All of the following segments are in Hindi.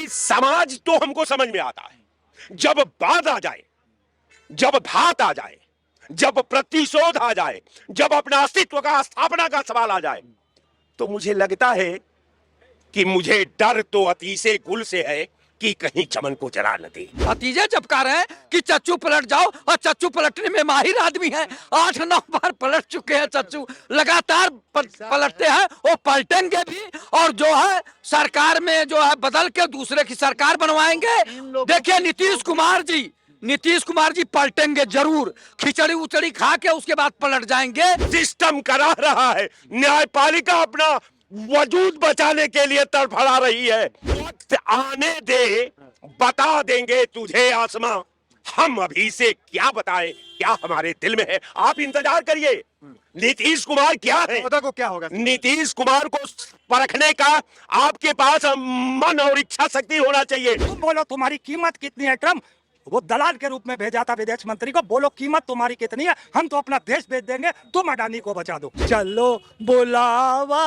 समाज तो हमको समझ में आता है, जब बात आ जाए, जब बात आ जाए, जब प्रतिशोध आ जाए, जब अपना अस्तित्व का स्थापना का सवाल आ जाए, तो मुझे लगता है कि मुझे डर तो अतीसे गुल से है कि कहीं चमन को जला न दे। भतीजे चपका रहे हैं कि चच्चू पलट जाओ, और चच्चू पलटने में माहिर आदमी है। 8-9 बार पलट चुके हैं चच्चू, लगातार पलटते हैं, वो पलटेंगे भी। और जो है सरकार में जो है बदल के दूसरे की सरकार बनवाएंगे। देखिए नीतीश कुमार जी पलटेंगे जरूर, खिचड़ी उचड़ी खा के उसके बाद पलट जाएंगे। सिस्टम करा रहा है, न्यायपालिका अपना वजूद बचाने के लिए तड़फड़ा रही है। वक्त आने दे, बता देंगे तुझे आसमां। हम अभी से क्या बताएं, क्या हमारे दिल में है, आप इंतजार करिए। नीतीश कुमार क्या है, को क्या होगा? नीतीश कुमार को परखने का आपके पास मन और इच्छा शक्ति होना चाहिए। तुम बोलो तुम्हारी कीमत कितनी है? ट्रम्प वो दलाल के रूप में भेजा था विदेश मंत्री को, बोलो कीमत तुम्हारी कितनी है, हम तो अपना देश बेच देंगे, तुम अडानी को बचा दो। चलो बुलावा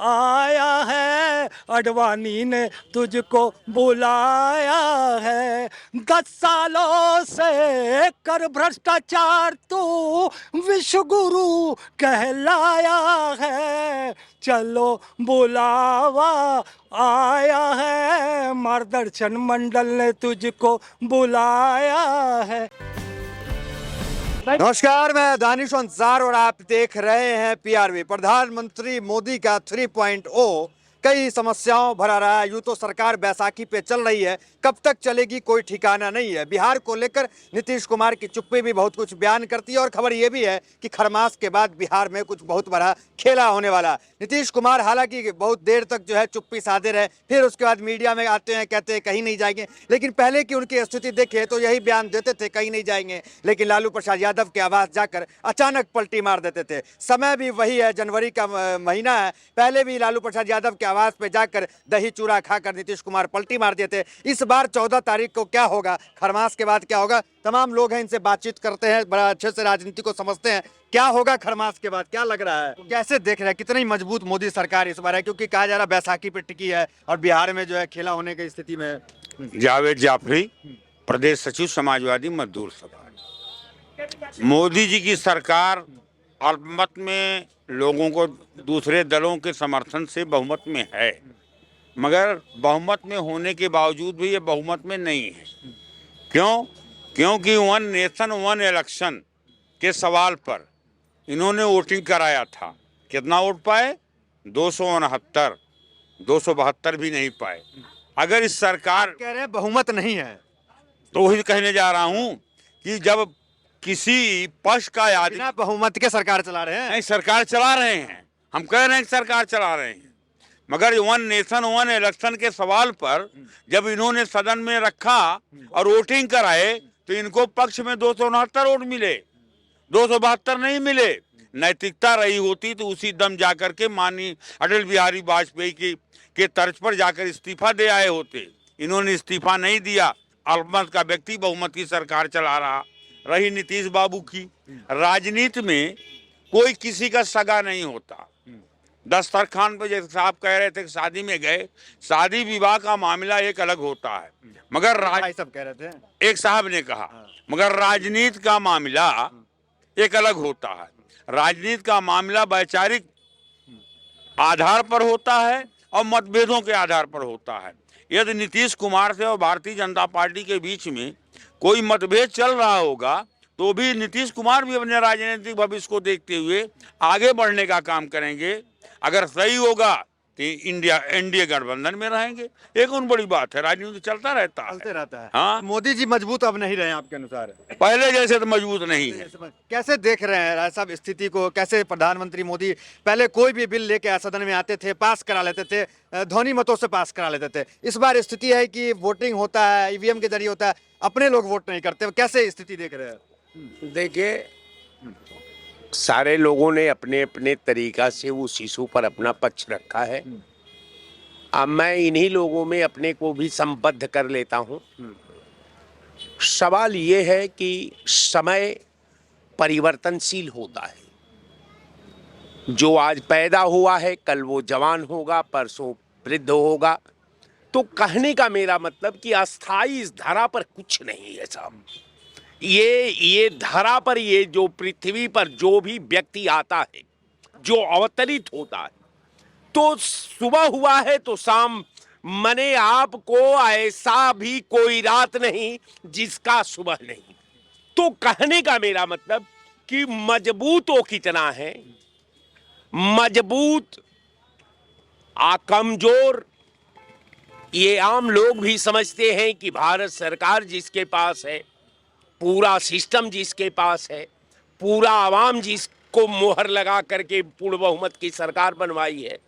आया है, अडवाणी ने तुझको बुलाया है। 10 सालों से कर भ्रष्टाचार तू विश्व गुरु कहलाया है। चलो बुलावा आया है, मार्गदर्शन मंडल ने तुझको बुलाया है। नमस्कार, मैं दानिश अंसार और आप देख रहे हैं पीआरवी। प्रधानमंत्री मोदी का 3.0 कई समस्याओं भरा रहा है। यूं तो सरकार बैसाखी पे चल रही है, कब तक चलेगी कोई ठिकाना नहीं है। बिहार को लेकर नीतीश कुमार की चुप्पी भी बहुत कुछ बयान करती है, और खबर यह भी है कि खरमास के बाद बिहार में कुछ बहुत बड़ा खेला होने वाला। नीतीश कुमार हालांकि बहुत देर तक जो है चुप्पी साधे रहे, फिर उसके बाद मीडिया में आते हैं, कहते हैं कहीं नहीं जाएंगे। लेकिन पहले की उनकी स्थिति देखे तो यही बयान देते थे, कहीं नहीं जाएंगे, लेकिन लालू प्रसाद यादव के आवास जाकर अचानक पलटी मार देते थे। समय भी वही है, जनवरी का महीना है। पहले भी लालू प्रसाद यादव के आवास पे जाकर दही चूड़ा खाकर नीतीश कुमार पलटी मार दिए थे। इस बार 14 तारीख को क्या होगा, खरमास के बाद क्या होगा? तमाम लोग हैं, इनसे बातचीत करते हैं, बड़ा अच्छे से राजनीति को समझते हैं। क्या होगा खरमास के बाद, क्या लग रहा है, कैसे देख रहे हैं, कितनी मजबूत मोदी सरकार इस बार है? क्योंकि कहा जा रहा है बैसाखी पे टिकी है और बिहार में जो है खेला होने की स्थिति में है। जावेद जाफरी, प्रदेश सचिव समाजवादी मजदूर सभा। मोदी जी की सरकार अल्पमत में लोगों को दूसरे दलों के समर्थन से बहुमत में है, मगर बहुमत में होने के बावजूद भी ये बहुमत में नहीं है। क्यों? क्योंकि 1 नेशन 1 इलेक्शन के सवाल पर इन्होंने वोटिंग कराया था। कितना वोट पाए? 269, 272 भी नहीं पाए। अगर इस सरकार कह रहे हैं बहुमत नहीं है, तो वही कहने जा रहा हूं कि जब किसी पक्ष का आदमी बिना बहुमत के सरकार चला रहे हैं। नहीं, सरकार चला रहे हैं, हम कह रहे हैं कि सरकार चला रहे हैं, मगर 1 नेशन 1 इलेक्शन के सवाल पर जब इन्होंने सदन में रखा और वोटिंग कराए तो इनको पक्ष में 269 वोट मिले, 272 नहीं मिले। नैतिकता रही होती तो उसी दम जाकर के माननीय अटल बिहारी वाजपेयी के तर्ज पर जाकर इस्तीफा दे आए होते। इन्होंने इस्तीफा नहीं दिया। अल्पमत का व्यक्ति बहुमत की सरकार चला रहा। रही नीतीश बाबू की, राजनीति में कोई किसी का सगा नहीं होता। दस्तरखान पे जैसे साहब कह रहे थे कि शादी में गए, शादी विवाह का मामला एक अलग होता है, मगर सब कह रहे थे, एक साहब ने कहा, मगर राजनीति का मामला एक अलग होता है। राजनीति का मामला वैचारिक आधार पर होता है और मतभेदों के आधार पर होता है। यदि नीतीश कुमार से और भारतीय जनता पार्टी के बीच में कोई मतभेद चल रहा होगा तो भी नीतीश कुमार भी अपने राजनीतिक भविष्य को देखते हुए आगे बढ़ने का काम करेंगे। अगर सही होगा तो एनडीए गठबंधन में रहेंगे। एक और बड़ी बात है, राजनीति चलता रहता है। हाँ, मोदी जी मजबूत अब नहीं रहे आपके अनुसार? पहले जैसे तो मजबूत नहीं है। कैसे देख रहे हैं राय साहब स्थिति को? कैसे प्रधानमंत्री मोदी पहले कोई भी बिल लेके सदन में आते थे, पास करा लेते थे, ध्वनि मतों से पास करा लेते थे। इस बार स्थिति है कि वोटिंग होता है, ईवीएम के जरिए होता है, अपने लोग वोट नहीं करते। कैसे स्थिति देख रहे हैं? देखिए, सारे लोगों ने अपने अपने तरीका से उस इशू पर अपना पक्ष रखा है। अब मैं इन्हीं लोगों में अपने को भी संबद्ध कर लेता हूं। सवाल ये है कि समय परिवर्तनशील होता है। जो आज पैदा हुआ है कल वो जवान होगा, परसों वृद्ध होगा। तो कहने का मेरा मतलब कि अस्थाई इस धरा पर कुछ नहीं है साहब। ये धरा पर, ये जो पृथ्वी पर जो भी व्यक्ति आता है, जो अवतरित होता है, तो सुबह हुआ है तो शाम, मने आपको ऐसा भी कोई रात नहीं जिसका सुबह नहीं। तो कहने का मेरा मतलब कि मजबूत वो कितना है, मजबूत कमजोर, ये आम लोग भी समझते हैं कि भारत सरकार जिसके पास है, पूरा सिस्टम जिसके पास है, पूरा आवाम जिसको मोहर लगा करके पूर्ण बहुमत की सरकार बनवाई है,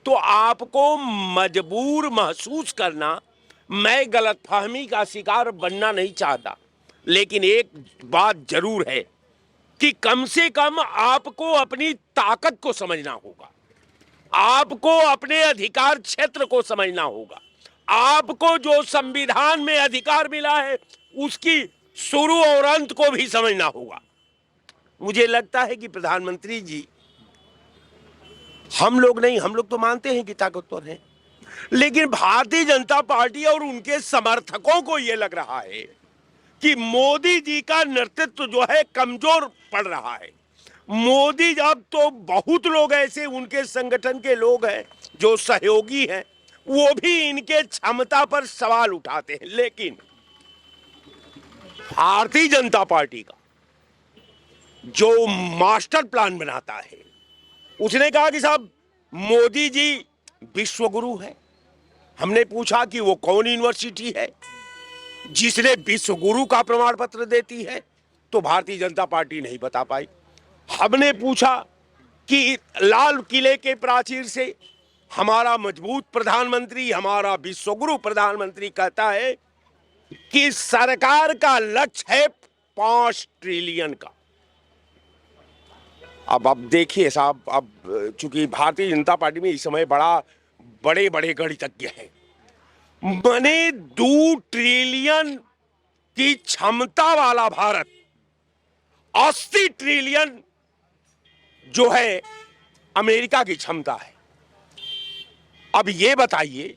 तो आपको मजबूर महसूस करना। मैं गलतफहमी का शिकार बनना नहीं चाहता, लेकिन एक बात जरूर है कि कम से कम आपको अपनी ताकत को समझना होगा, आपको अपने अधिकार क्षेत्र को समझना होगा, आपको जो संविधान में अधिकार मिला है उसकी शुरू और अंत को भी समझना होगा। मुझे लगता है कि प्रधानमंत्री जी, हम लोग नहीं, हम लोग तो मानते हैं कि ताकतवर हैं, लेकिन भारतीय जनता पार्टी और उनके समर्थकों को यह लग रहा है कि मोदी जी का नेतृत्व जो है कमजोर पड़ रहा है। मोदी, अब तो बहुत लोग ऐसे उनके संगठन के लोग हैं जो सहयोगी हैं, वो भी इनके क्षमता पर सवाल उठाते हैं। लेकिन भारतीय जनता पार्टी का जो मास्टर प्लान बनाता है, उसने कहा कि साहब मोदी जी विश्व गुरु है। हमने पूछा कि वो कौन यूनिवर्सिटी है जिसने विश्व गुरु का प्रमाण पत्र देती है, तो भारतीय जनता पार्टी नहीं बता पाई। हमने पूछा कि लाल किले के प्राचीर से हमारा मजबूत प्रधानमंत्री, हमारा विश्वगुरु प्रधानमंत्री कहता है कि सरकार का लक्ष्य है 5 ट्रिलियन का। अब देखिए साहब, अब चूंकि भारतीय जनता पार्टी में इस समय बड़े बड़े गणितज्ञ हैं, मने 2 ट्रिलियन की क्षमता वाला भारत 80 ट्रिलियन जो है अमेरिका की क्षमता है। अब ये बताइए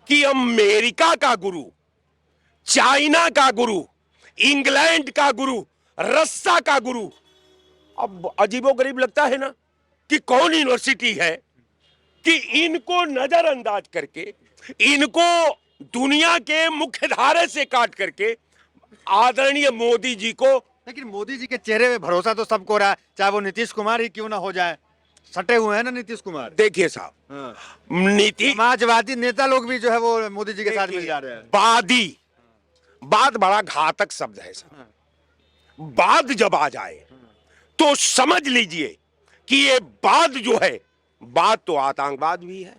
कि अमेरिका का गुरु, चाइना का गुरु, इंग्लैंड का गुरु, रस्सा का गुरु, अब अजीबोगरीब लगता है ना कि कौन यूनिवर्सिटी है कि इनको नजरअंदाज करके, इनको दुनिया के मुख्य धारे से काट करके आदरणीय मोदी जी को। लेकिन मोदी जी के चेहरे पे भरोसा तो सबको रहा है, चाहे वो नीतीश कुमार ही क्यों ना हो जाए। सटे हुए हैं ना नीतीश कुमार। देखिए साहब, समाजवादी नेता लोग भी जो है वो मोदी जी के साथ मिल जा रहे हैं। बात बड़ा घातक शब्द है साहब। बाद जब आ जाए तो समझ लीजिए कि ये बाद जो है, बात तो आतंकवाद भी है।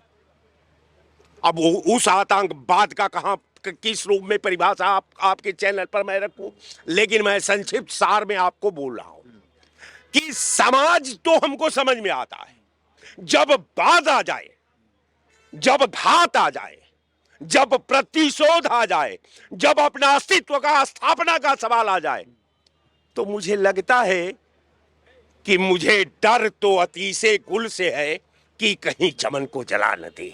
अब उस आतंकवाद का कहां, किस रूप में परिभाषा आपके चैनल पर मैं रखूं, लेकिन मैं संक्षिप्त सार में आपको बोल रहा हूं कि समाज तो हमको समझ में आता है, जब बात आ जाए, जब घात आ जाए, जब प्रतिशोध आ जाए, जब अपना अस्तित्व का, स्थापना का सवाल आ जाए, तो मुझे लगता है कि मुझे डर तो अतिशय कुल से है कि कहीं चमन को जला न दे।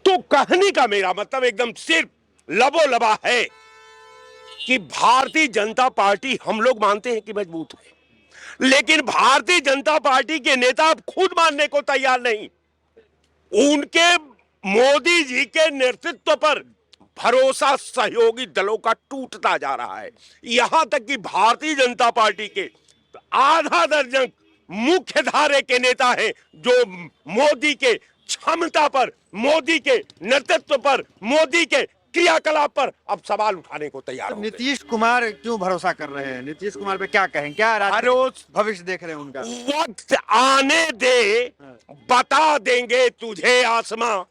तो कहने का मेरा मतलब एकदम सिर्फ लबोलबा है कि भारतीय जनता पार्टी हम लोग मानते हैं कि मजबूत है, लेकिन भारतीय जनता पार्टी के नेता अब खुद मानने को तैयार नहीं। उनके मोदी जी के नेतृत्व पर भरोसा सहयोगी दलों का टूटता जा रहा है। यहां तक कि भारतीय जनता पार्टी के आधा दर्जन मुख्य धारे के नेता हैं जो मोदी के क्षमता पर, मोदी के नेतृत्व पर, मोदी के क्रियाकलाप पर अब सवाल उठाने को तैयार हो। नीतीश कुमार क्यों भरोसा कर रहे हैं? नीतीश कुमार पे क्या कहें, क्या भविष्य देख रहे हैं उनका? वक्त आने दे, बता देंगे तुझे आसमां,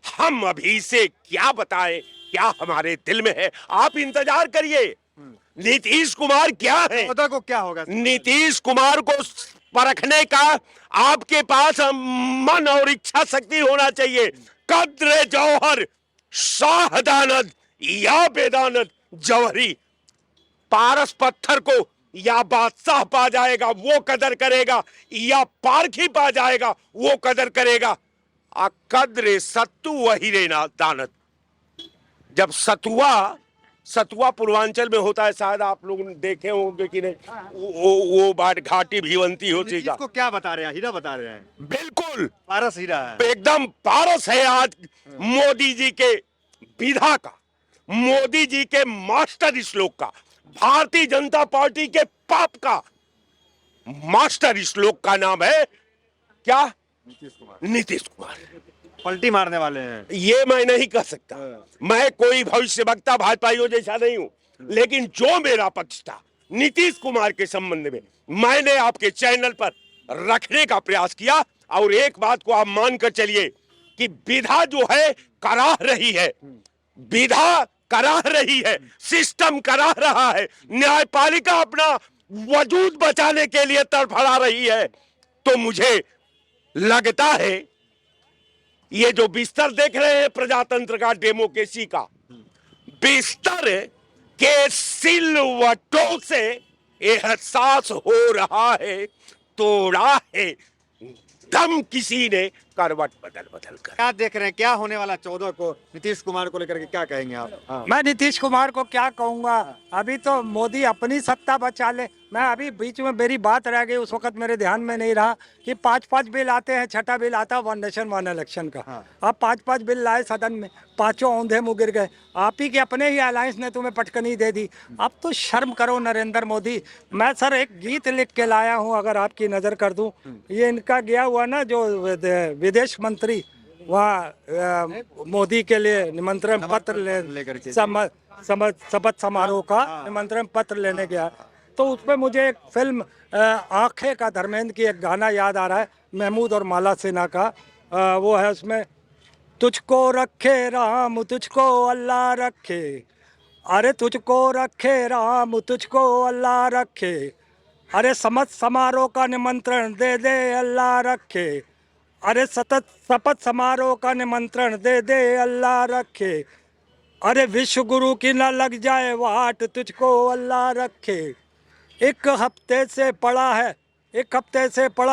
हम अभी से क्या बताएं क्या हमारे दिल में है। आप इंतजार करिए, नीतीश कुमार क्या है, को क्या होगा। नीतीश कुमार को परखने का आपके पास मन और इच्छा शक्ति होना चाहिए। कद्रे जौहर शाहदानद या बेदानद जौहरी, पारस पत्थर को या बादशाह पा जाएगा वो कदर करेगा, या पारखी पा जाएगा वो कदर करेगा। कद्रे सत्तू वही रे दानद, जब सतुआ पूर्वांचल में होता है, शायद आप लोग देखे होंगे कि नहीं, वो बाट घाटी भीवंती होती है। इसको क्या बता रहे हैं, हीरा बता रहे हैं? बिल्कुल पारस हीरा है। एकदम पारस है आज मोदी जी के विधा का, मोदी जी के मास्टर श्लोक का, भारतीय जनता पार्टी के पाप का मास्टर श्लोक का नाम है क्या? नीतीश कुमार। पलटी मारने वाले हैं। ये मैं नहीं कह सकता, मैं कोई भविष्य वक्ता भाजपाइयों जैसा नहीं हूं, लेकिन जो मेरा पक्ष था नीतीश कुमार के संबंध में मैंने आपके चैनल पर रखने का प्रयास किया। और एक बात को आप मानकर चलिए कि विधा जो है कराह रही है, विधा कराह रही है, सिस्टम कराह रहा है, न्यायपालिका अपना वजूद बचाने के लिए तड़फड़ा रही है। तो मुझे लगता है ये जो बिस्तर देख रहे हैं प्रजातंत्र का, डेमोक्रेसी का बिस्तर के सिलवटों से एहसास हो रहा है, तोड़ा है दम किसी ने करवट बदल बदल कर। क्या देख रहे हैं, क्या होने वाला 14 को नीतीश कुमार को लेकर के क्या कहेंगे आप? हाँ। मैं नीतीश कुमार को क्या कहूंगा, अभी तो मोदी अपनी सत्ता बचा ले। मैं अभी बीच में मेरी बात रह गई, उस वक्त मेरे ध्यान में नहीं रहा कि 5-5 बिल आते हैं, छठा बिल आता है 1 नेशन 1 इलेक्शन का। हाँ। अब 5-5 बिल लाए सदन में, पांचों औंधे मुँह गिर गए। आप ही के अपने ही अलायंस ने तुम्हें पटकनी दे दी। अब तो शर्म करो नरेंद्र मोदी। मैं सर एक गीत लिख के लाया हूँ, अगर आपकी नजर कर दूं। ये इनका गया हुआ ना, जो विदेश मंत्री वहाँ मोदी के लिए निमंत्रण पत्र लेकर के शपथ समारोह का निमंत्रण पत्र लेने गया, तो उसमें मुझे एक फिल्म आंखें का धर्मेंद्र की एक गाना याद आ रहा है, महमूद और माला सिन्हा का। वो है उसमें, तुझको रखे राम तुझको अल्लाह रखे, अरे तुझको रखे राम तुझको अल्लाह रखे, अरे समझ समारोह का निमंत्रण दे दे अल्लाह रखे, अरे सतत शपथ समारोह का निमंत्रण दे दे अल्लाह रखे, अरे विश्व गुरु की न लग जाए वाट तुझको अल्लाह रखे। एक हफ्ते से पड़ा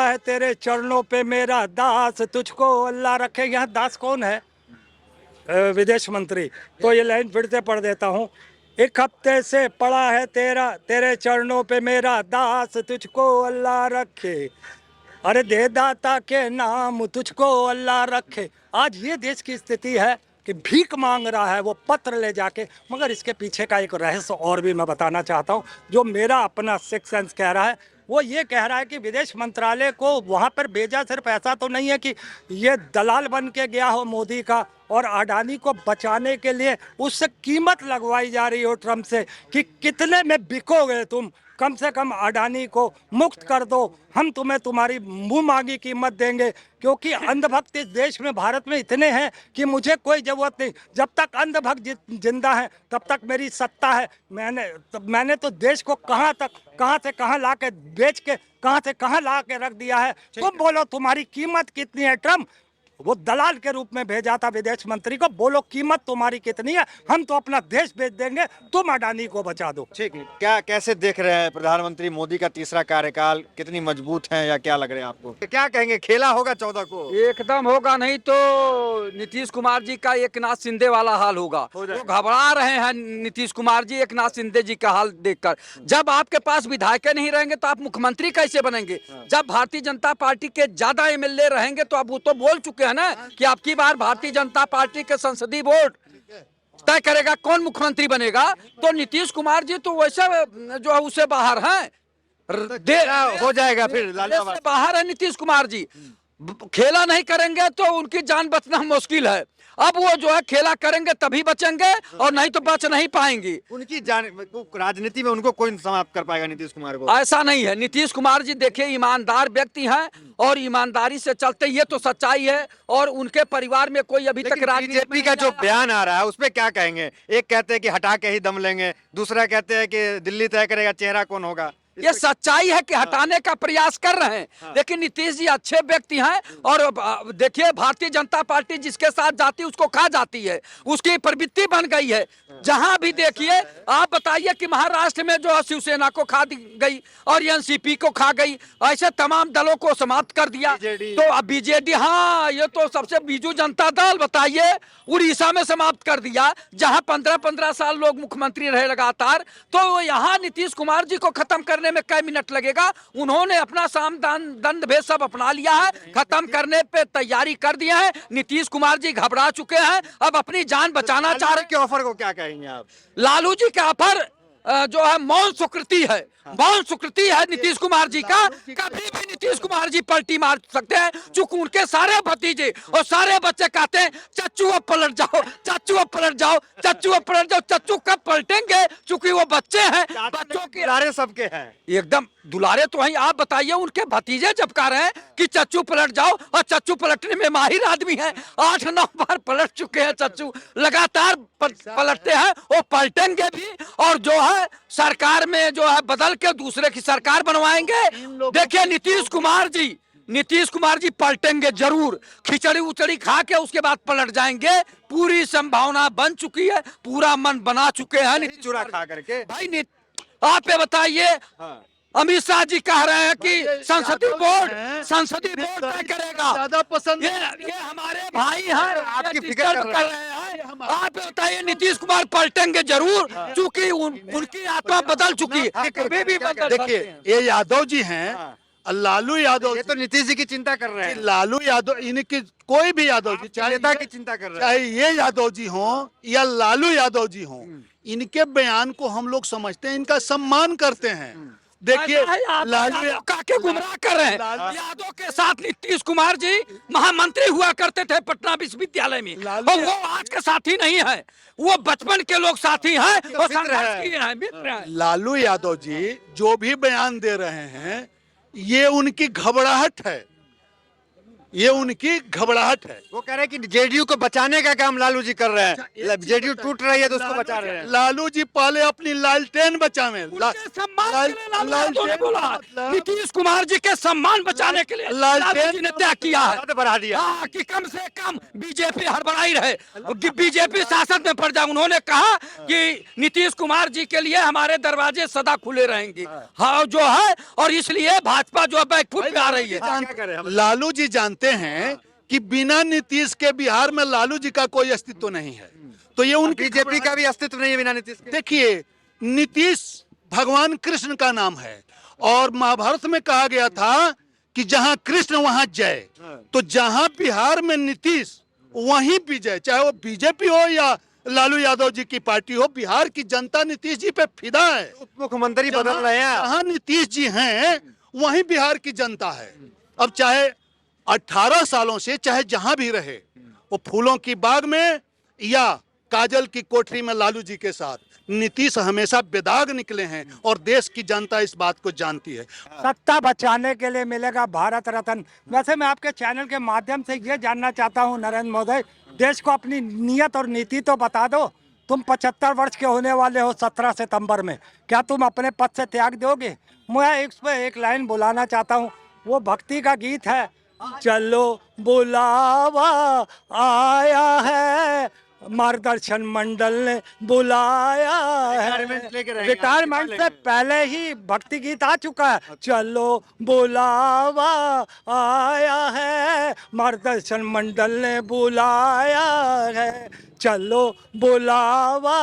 है तेरे चरणों पे मेरा दास तुझको अल्लाह रखे। यहाँ दास कौन है? विदेश मंत्री। तो ये लाइन फिर से पढ़ देता हूँ। एक हफ्ते से पड़ा है तेरे चरणों पे मेरा दास तुझको अल्लाह रखे, अरे दे दाता के नाम तुझको अल्लाह रखे। आज ये देश की स्थिति है कि भीख मांग रहा है वो पत्र ले जाके, मगर इसके पीछे का एक रहस्य और भी मैं बताना चाहता हूँ, जो मेरा अपना सिक्स सेंस कह रहा है। वो ये कह रहा है कि विदेश मंत्रालय को वहाँ पर भेजा सिर्फ ऐसा तो नहीं है कि ये दलाल बन के गया हो मोदी का, और अडानी को बचाने के लिए उससे कीमत लगवाई जा रही हो ट्रम्प से कि कितने में बिकोगे तुम, कम से कम अडानी को मुक्त कर दो, हम तुम्हें तुम्हारी मुंह मांगी कीमत देंगे। क्योंकि अंधभक्त इस देश में, भारत में इतने हैं कि मुझे कोई ज़रूरत नहीं। जब तक अंधभक्त जिंदा है तब तक मेरी सत्ता है। मैंने तो देश को कहाँ से कहाँ ला के बेच के, कहाँ से कहाँ ला के रख दिया है। तुम बोलो तुम्हारी कीमत कितनी है? ट्रम्प वो दलाल के रूप में भेजा था विदेश मंत्री को, बोलो कीमत तुम्हारी कितनी है, हम तो अपना देश बेच देंगे, तुम अडानी को बचा दो। ठीक है, क्या कैसे देख रहे हैं प्रधानमंत्री मोदी का तीसरा कार्यकाल, कितनी मजबूत है या क्या लग रहा है आपको? क्या कहेंगे, खेला होगा 14 को? एकदम होगा, नहीं तो नीतीश कुमार जी का एक नाथ शिंदे वाला हाल होगा। वो घबरा रहे हैं नीतीश कुमार जी एक नाथ शिंदे जी का हाल देखकर। जब आपके पास विधायक नहीं रहेंगे तो आप मुख्यमंत्री कैसे बनेंगे? जब भारतीय जनता पार्टी के ज्यादा एमएलए रहेंगे, तो अब वो तो बोल चुके हैं ना कि अब की बार भारतीय जनता पार्टी के संसदीय बोर्ड तय करेगा कौन मुख्यमंत्री बनेगा। तो नीतीश कुमार जी तो वैसे जो है उससे बाहर हैं, हो जाएगा फिर देश से बाहर है नीतीश कुमार जी। खेला नहीं करेंगे तो उनकी जान बचना मुश्किल है। अब वो जो है खेला करेंगे तभी बचेंगे, और नहीं तो बच नहीं पाएंगे। उनकी जान, राजनीति में उनको कोई समाप्त कर पाएगा नीतीश कुमार को? ऐसा नहीं है। नीतीश कुमार जी देखिए ईमानदार व्यक्ति हैं, और ईमानदारी से चलते, ये तो सच्चाई है। और उनके परिवार में कोई अभी तक बीजेपी का जो बयान आ रहा है उसपे क्या कहेंगे? एक कहते हैं कि हटा के ही दम लेंगे, दूसरा कहते हैं कि दिल्ली तय करेगा चेहरा कौन होगा। ये सच्चाई है कि हटाने का प्रयास कर रहे हैं। लेकिन नीतीश जी अच्छे व्यक्ति हैं और देखिए भारतीय जनता पार्टी जिसके साथ जाती है उसको खा जाती है, उसकी प्रवृत्ति बन गई है। जहां भी देखिए आप बताइए कि महाराष्ट्र में जो है शिवसेना को खा गई और एनसीपी को खा गई, ऐसे तमाम दलों को समाप्त कर दिया। तो अब बीजेडी, हाँ ये तो सबसे बीजू जनता दल बताइए उड़ीसा में समाप्त कर दिया, जहां 15-15 साल लोग मुख्यमंत्री रहे लगातार। तो यहाँ नीतीश कुमार जी को खत्म करने में कई मिनट लगेगा। उन्होंने अपना साम दंड भेद सब अपना लिया है, खत्म करने पे तैयारी कर दिया है। नीतीश कुमार जी घबरा चुके हैं, अब अपनी जान बचाना चाह रहे हैं। के ऑफर को क्या कहेंगे आप? लालू जी का ऑफर जो है मौन स्वीकृति है, मौन स्वीकृति है नीतीश कुमार जी का। कभी भी नीतीश कुमार जी पलटी मार सकते हैं, चूंकि उनके सारे भतीजे और सारे बच्चे कहते हैं चच्चू अब पलट जाओ, चच्चू अब पलट जाओ, चच्चू अब पलट जाओ। चच्चू कब पलटेंगे, चूंकि वो बच्चे हैं, बच्चों की दुलारे सबके हैं। एकदम दुलारे तो हैं। आप बताइए उनके भतीजे जब कह रहे हैं कि चच्चू पलट जाओ, और चच्चू पलटने में माहिर आदमी है, 8-9 बार पलट चुके हैं चच्चू, लगातार पलटते हैं, वो पलटेंगे भी। और जो है सरकार में जो है बदल के दूसरे की सरकार बनवाएंगे। देखिए नीतीश कुमार जी पलटेंगे जरूर, खिचड़ी उचड़ी खा के उसके बाद पलट जाएंगे। पूरी संभावना बन चुकी है, पूरा मन बना चुके हैं चूरा खा करके। भाई। आप ये बताइए, अमित शाह जी कह रहे हैं कि संसदीय बोर्ड तय करेगा। ज्यादा पसंद ये हमारे भाई हैं, आपकी ये फिक्र डिस्टर्ब कर रहे हैं। आप बताइए नीतीश कुमार पलटेंगे जरूर, क्योंकि उनकी आत्मा बदल चुकी है, कभी भी बदल सकते देखिए हैं। ये यादव जी हैं, लालू यादव, ये तो नीतीश जी की चिंता कर रहे हैं, लालू यादव, इनकी कोई भी यादव जी, चाहे नेता की चिंता कर रहे हैं। चाहे ये यादव जी हों या लालू यादव जी हों, इनके बयान को हम लोग समझते हैं, इनका सम्मान करते हैं। देखिए लालू काके गुमराह कर रहे हैं। यादव के साथ नीतीश कुमार जी महामंत्री हुआ करते थे पटना विश्वविद्यालय में, और वो आज के साथी नहीं है, वो बचपन के लोग साथी हैं, वो संघर्ष किए हैं, मित्र हैं। लालू यादव जी जो भी बयान दे रहे हैं, ये उनकी घबराहट है, ये उनकी घबराहट है। वो कह रहे हैं कि जेडीयू को बचाने का काम लालू जी कर रहे हैं, जेडीयू टूट रही है तो उसको बचा रहे हैं। लालू जी पहले अपनी लालटेन बचावे, नीतीश कुमार जी के सम्मान बचाने के लिए लालू जी ने तय किया है, बढ़ा दिया कि कम से कम बीजेपी हड़बड़ाई रहे, बीजेपी शासन में पड़ जाए। उन्होंने कहा कि नीतीश कुमार जी के लिए हमारे दरवाजे सदा खुले रहेंगे, हाँ जो है, और इसलिए भाजपा जो है बैकफुट पे आ रही है। लालू जी जानते हैं कि बिना नीतीश के बिहार में लालू जी का कोई अस्तित्व नहीं है, तो ये उनकी बीजेपी का भी अस्तित्व नहीं है बिना नीतीश के। देखिए नीतीश भगवान कृष्ण का नाम है, और महाभारत में कहा गया था कि जहां कृष्ण वहां जय। तो जहां बिहार में नीतीश वहीं विजय, चाहे वो बीजेपी हो या लालू यादव जी की पार्टी हो, बिहार की जनता नीतीश जी पे फिदा है। उप मुख्यमंत्री बदल रहे हैं। जहां नीतीश जी हैं वहीं बिहार की जनता है। अब चाहे 18 सालों से चाहे जहां भी रहे, वो फूलों की बाग में या काजल की कोठरी में लालू जी के साथ, नीतीश हमेशा बेदाग निकले हैं, और देश की जनता इस बात को जानती है। सत्ता बचाने के लिए मिलेगा भारत रत्न। वैसे मैं आपके चैनल के माध्यम से ये जानना चाहता हूँ नरेंद्र मोदी, देश को अपनी नियत और नीति तो बता दो। तुम 75 वर्ष के होने वाले हो 17 सितंबर में, क्या तुम अपने पद से त्याग दोगे? मैं इस पर एक लाइन बुलाना चाहता हूँ, वो भक्ति का गीत है, चलो बुलावा आया है, मार्गदर्शन मंडल ने बुलाया है। रिटायरमेंट से पहले ही भक्ति गीत आ चुका है। चलो बुलावा आया है, मार्गदर्शन मंडल ने बुलाया है, चलो बुलावा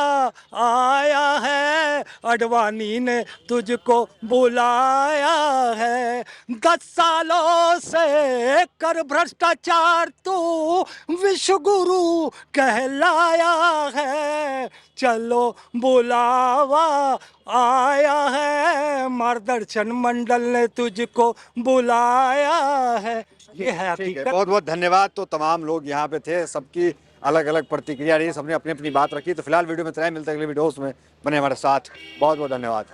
आया है, अडवाणी ने तुझको बुलाया है। 10 सालों से कर भ्रष्टाचार तू विश्व गुरु कहलाया है, चलो बुलावा आया है, मार्गदर्शन मंडल ने तुझको बुलाया है। ये है हकीकत। बहुत बहुत धन्यवाद। तो तमाम लोग यहाँ पे थे, सबकी अलग अलग प्रतिक्रिया रही, सबने अपनी अपनी बात रखी। तो फिलहाल वीडियो में इतना ही, मिलते हैं अगले वीडियोस में, बने हमारे साथ। बहुत बहुत धन्यवाद।